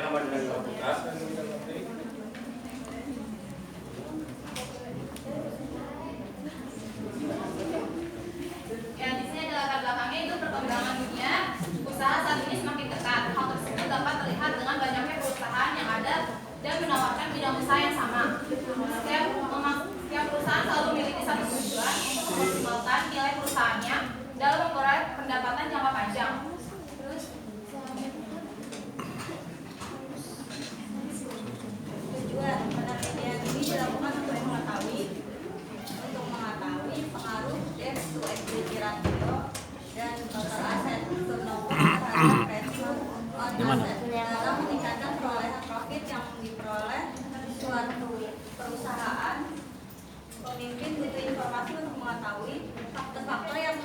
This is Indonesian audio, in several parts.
Ramadan dan Putra. Ya, di sini ada latar belakangnya itu perkembangan dunia usaha saat ini semakin ketat. Hal tersebut dapat terlihat dengan banyaknya perusahaan yang ada dan menawarkan bidang usaha yang sama. Setiap perusahaan selalu memiliki satu tujuan untuk memaksimalkan nilai perusahaannya dalam memperoleh pendapatan jangka panjang. Tujuan penelitian ini dilakukan untuk mengetahui pengaruh debt to equity ratio dan total aset turnover terhadap return on asset dalam meningkatkan perolehan profit yang diperoleh suatu perusahaan. Pemimpin butuh informasi untuk mengetahui faktor-faktor yang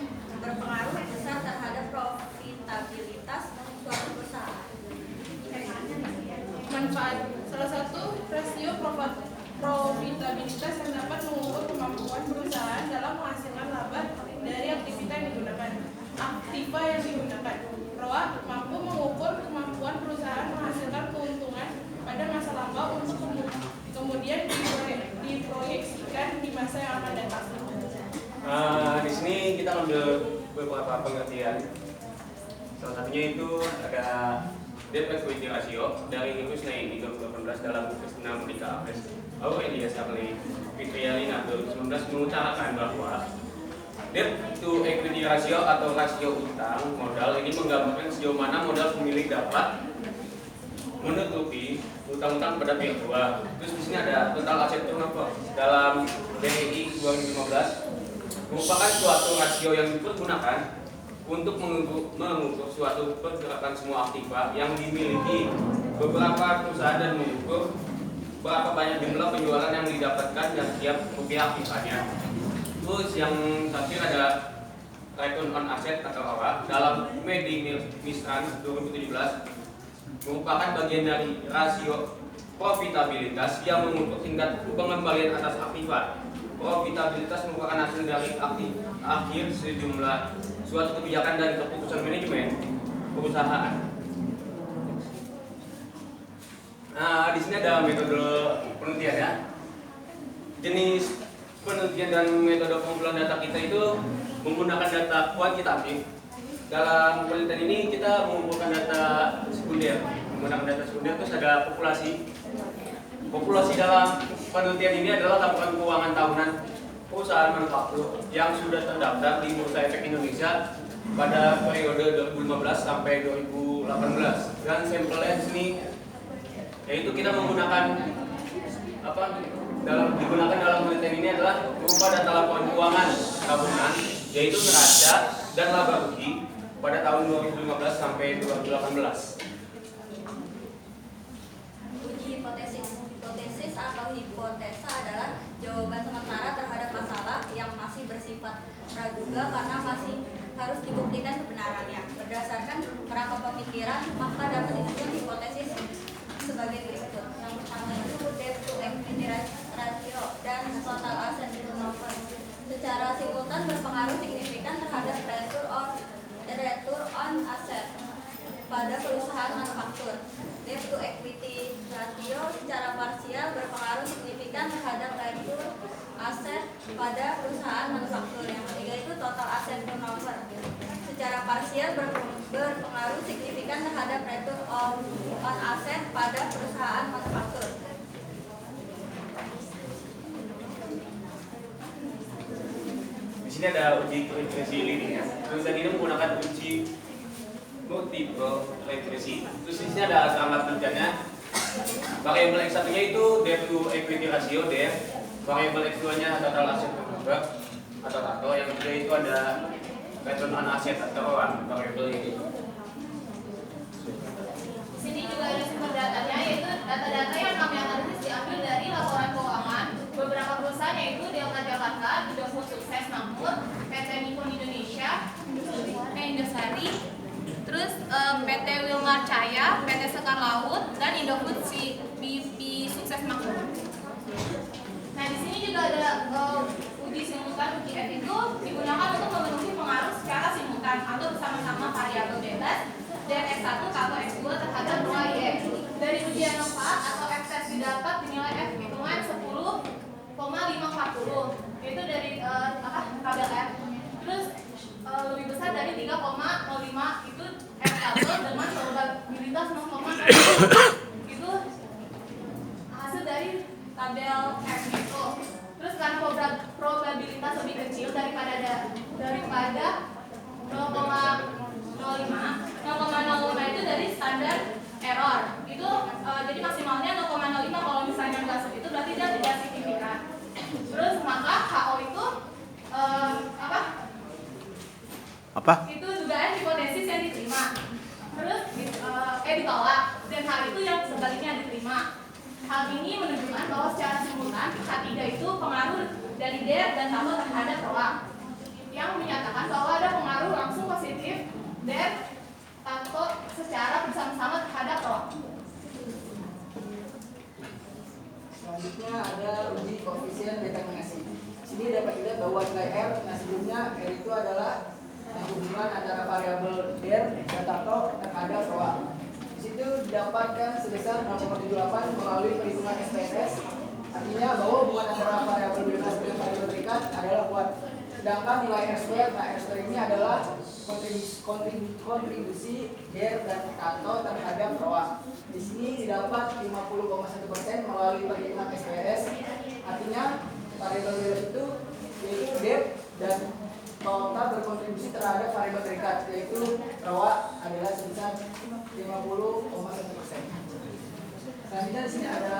berpengaruh besar terhadap profitabilitas suatu perusahaan. Manfaat. Salah satu rasio profitabilitas yang dapat mengukur kemampuan perusahaan dalam menghasilkan laba dari aktivitas yang digunakan. Aktiva yang digunakan. ROA mampu mengukur kemampuan perusahaan menghasilkan keuntungan pada masa lampau untuk kemudian diproyeksikan di masa yang akan datang. Di sini kita ambil beberapa pengertian. Salah satunya itu ada debt equity ratio dari Nikus Naini 2018 dalam tugas 6 Merdeka Apres Aurelia Sarli Fitrialina 2019 mengutarakan bahwa debt to equity ratio atau rasio utang modal ini menggambarkan sejauh mana modal pemilik dapat menutupi utang-utang pada pihak kedua. Terus di sini ada total aset turnover dalam BEI 2015 merupakan suatu rasio yang dipergunakan untuk mengukur suatu pergerakan semua aktiva yang dimiliki beberapa perusahaan dan mengukur berapa banyak jumlah penjualan yang didapatkan dan setiap rupiah aktivanya. Terus yang terakhir ada return on asset atau ROA dalam Medi Misran 2017 merupakan bagian dari rasio profitabilitas yang mengukur tingkat pengembalian atas aktiva. Profitabilitas merupakan hasil dari akhir sejumlah suatu kebijakan dan keputusan manajemen perusahaan. Nah, di sini ada metode penelitian ya. Jenis penelitian dan metode pengumpulan data kita itu menggunakan data kuantitatif. Dalam penelitian ini kita mengumpulkan data sekunder. Menggunakan data sekunder terus ada populasi. Populasi dalam penelitian ini adalah laporan keuangan tahunan perusahaan manufaktur yang sudah terdaftar di Bursa Efek Indonesia pada periode 2015 sampai 2018. Dan sampelnya di sini yaitu kita menggunakan digunakan dalam penelitian ini adalah berupa data laporan keuangan tahunan yaitu neraca dan laba rugi pada tahun 2015 sampai 2018. Uji hipotesis atau hipotesa adalah jawaban sementara terhadap masalah yang masih bersifat praduga karena masih harus dibuktikan kebenarannya. Berdasarkan kerangka pemikiran, maka dapat disusun hipotesis sebagai berikut. Yang pertama itu debt to equity ratio dan total asset turnover. Secara simultan berpengaruh signifikan terhadap return on asset pada perusahaan manufaktur. Debt to equity ratio secara parsial berpengaruh signifikan terhadap return aset pada perusahaan manufaktur. Yang ketiga itu total asset turnover. Secara parsial berpengaruh signifikan terhadap return on asset pada perusahaan manufaktur. Di sini ada uji regresi ini ya. Terus ini menggunakan uji multiple regresi. Terus di sini ada alamat penelitiannya. Variabel X satunya itu debt to equity ratio D. Variabel X 2-nya total asset turnover atau TATO. Yang ketiga itu ada return on asset atau variabel ini. Di sini juga ada sumber datanya, yaitu data-data yang kami analisis diambil dari laporan keuangan beberapa perusahaan yaitu Delta Jakarta, Indofood Sukses Makmur, PT Nippon Indonesia, Indosari, terus PT Wilmar Cahya, PT Sekar Laut, dan Indofood BP Sukses Makmur. Nah, di sini juga ada uji simultan. Uji F itu digunakan untuk memenuhi pengaruh secara simultan atau bersama-sama variabel bebas dan X1 atau X2 terhadap Y. Dari itu hasil dari tabel F itu. Terus karena probabilitas lebih kecil daripada 0,05 itu dari standar error itu, jadi maksimalnya 0,05. kalau misalnya nggak segitu berarti dia tidak signifikan. Terus maka HO itu Apa? itu dugaan hipotesis yang diterima, terus ditolak, dan hal itu yang sebaliknya diterima. Hal ini menunjukkan bahwa secara simultan K3 itu pengaruh dari D dan TATO terhadap ROA, yang menyatakan bahwa ada pengaruh langsung positif dan TATO secara bersama-sama terhadap ROA. Selanjutnya ada uji koefisien determinasi. Sini dapat dilihat bahwa nilai R, nah sebelumnya R itu adalah hubungan antara variabel DER dan TATO terhadap ROA. Di situ didapatkan sebesar 0,78 melalui perhitungan SPSS. Artinya bahwa hubungan antara variabel bebas dengan variabel terikat adalah kuat. Sedangkan nilai R square, nah R square ini adalah kontribusi DER dan TATO terhadap ROA. Di sini didapat 50,1% melalui perhitungan SPSS. Artinya variabel bebas itu yaitu DER dan total berkontribusi terhadap variabel terikat, yaitu ROA adalah sebesar 50,1%. Selanjutnya di sini ada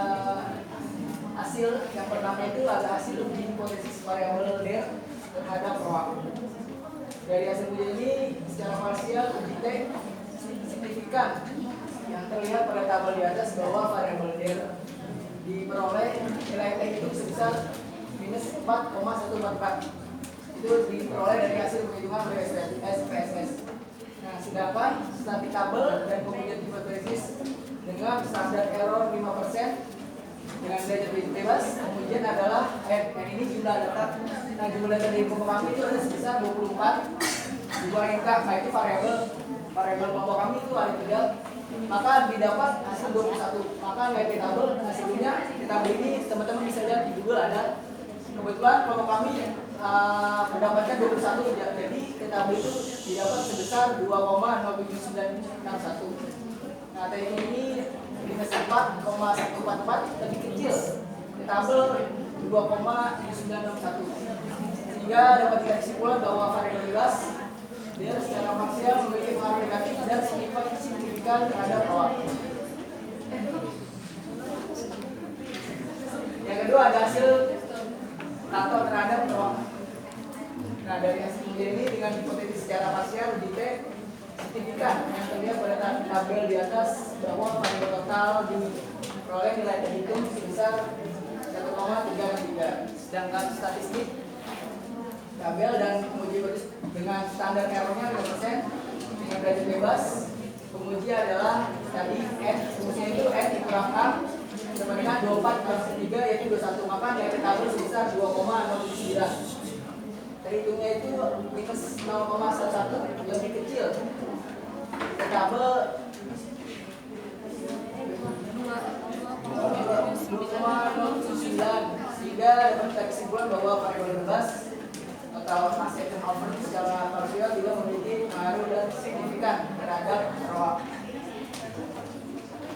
hasil yang pertama itu ada hasil uji hipotesis variabel DER terhadap ROA. Dari hasil uji ini secara parsial uji T signifikan yang terlihat pada tabel di atas bahwa variabel DER diperoleh nilai T itu sebesar minus 4,144. Itu diperoleh dari hasil perhitungan oleh SPSS. Nah, sedangkan statik tabel dan kemudian hipotesis dengan standar error 5% dengan derajat bebas, kemudian adalah N ini jumlah data. Nah, jumlah data dari kelompok kami itu ada sebesar 24 dikurangi K, nah itu variabel kelompok kami itu ada 3, maka didapat hasil 21. Maka nilai tabel hasilnya di tabel ini teman-teman bisa lihat di Google ada. Kebetulan kelompok kami mendapatkan 21, jadi tabel itu didapat sebesar 2,07961. Nah, TI ini minus 4,144 lebih kecil di tabel 2,7961, sehingga dapat kita kesimpulan bahwa variabel bebas dia secara parsial memiliki pengaruh negatif dan signifikan terhadap ROA. Yang kedua ada hasil TATO terhadap ROA. Nah, dari hasil uji ini dengan hipotesis secara parsial uji T signifikan yang terlihat pada tabel di atas bahwa variabel total diperoleh nilai terhitung sebesar 1,363. Sedangkan statistik tabel dan penguji dengan standar errornya 5% dengan derajat bebas, penguji adalah tadi N, rumusnya itu N dikurang A sama dengan 24 kurang 3 yaitu 21, maka nilai tabel sebesar 2,09. Terhitungnya itu minus 0,11 lebih kecil. Tabel 2,09, sehingga dapat kita kesimpulan bahwa variabel bebas total aset dan over secara parsial juga memiliki pengaruh dan signifikan terhadap ROA.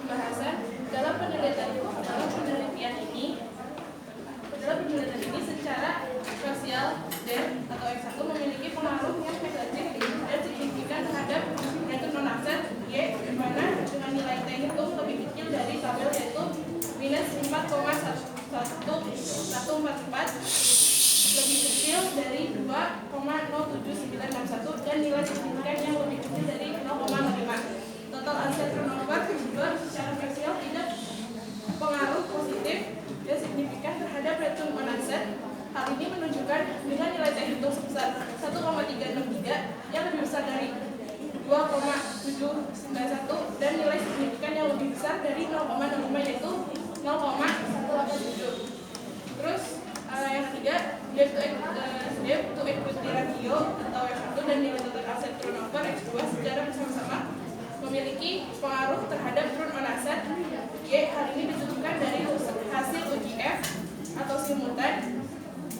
Bahasan dalam penelitian ini secara parsial DER atau X1 memiliki pengaruh yang negatif dan signifikan terhadap yaitu non aset Y, di mana dengan nilai T itu lebih kecil dari tabel yaitu minus 4,1144, lebih kecil dari 2,07961, dan nilai signifikan yang lebih kecil dari 0,05. Total aset turnover juga secara parsial tidak pengaruh positif dan signifikan terhadap return on asset. Hal ini menunjukkan dengan nilai T hitung sebesar 1,363 yang lebih besar dari 2,791 dan nilai signifikan yang lebih besar dari 0,05 yaitu 0,187. Terus yang ketiga, debt to equity ratio atau F1 dan nilai total aset turnover X2 secara bersama-sama memiliki pengaruh terhadap return on asset Y. Hal ini ditentukan dari hasil uji F atau simultan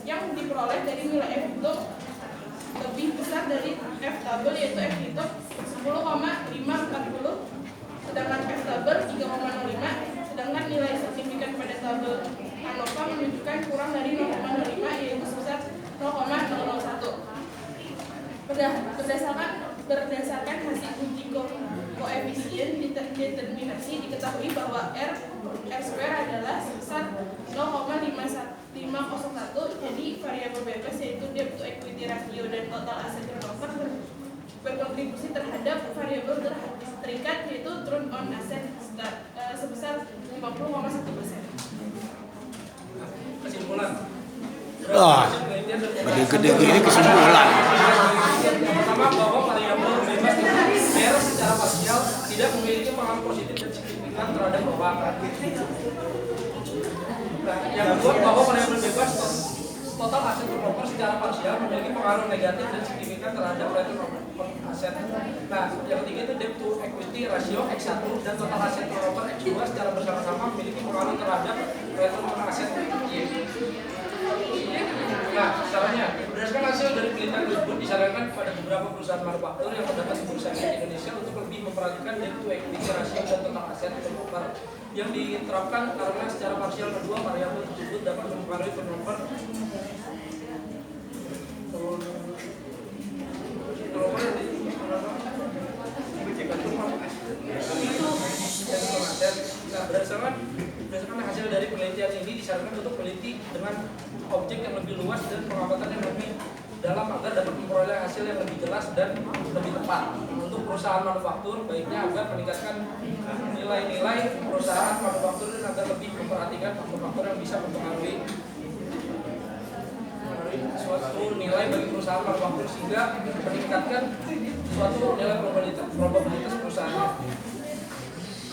yang diperoleh dari nilai F itu lebih besar dari F tabel yaitu F itu 10,540, sedangkan F tabel 3,05, sedangkan nilai signifikan pada tabel ANOVA menunjukkan kurang dari 0,05 yaitu sebesar 0,001. Berdasarkan hasil uji koefisien determinasi diketahui bahwa R2 adalah sebesar 0,501, jadi variabel bebas yaitu debt to equity ratio dan total asset turnover berkontribusi terhadap variabel terikat yaitu turn on asset sebesar 50,1%. Kesimpulan. Wah, gede-gede gini kesimpulan. Yang pertama bahwa variabel bebas R secara parsial tidak memiliki pengaruh positif dan signifikan terhadap perubahan. Nah, yang kedua bahwa variabel bebas total aset turnover secara parsial memiliki pengaruh negatif dan signifikan terhadap return on aset. Nah, yang ketiga itu debt to equity ratio X1 dan total aset turnover X2 secara bersama-sama memiliki pengaruh terhadap return on aset Y. Nah, caranya berdasarkan hasil dari penelitian tersebut disarankan kepada beberapa perusahaan manufaktur yang terdapat di bursa efek Indonesia untuk lebih memperhatikan debt to equity ratio dan total aset turnover yang diterapkan karena secara parsial kedua variabel tersebut dapat mempengaruhi turnover Nah, berdasarkan hasil dari penelitian ini disarankan untuk meneliti dengan objek yang lebih luas dan pengamatan yang lebih dalam agar dapat memperoleh hasil yang lebih jelas dan lebih tepat. Untuk perusahaan manufaktur baiknya agar meningkatkan nilai-nilai perusahaan manufaktur dan agar lebih memperhatikan faktor-faktor yang bisa mempengaruhi suatu nilai bagi perusahaan manufaktur sehingga meningkatkan suatu nilai probabilitas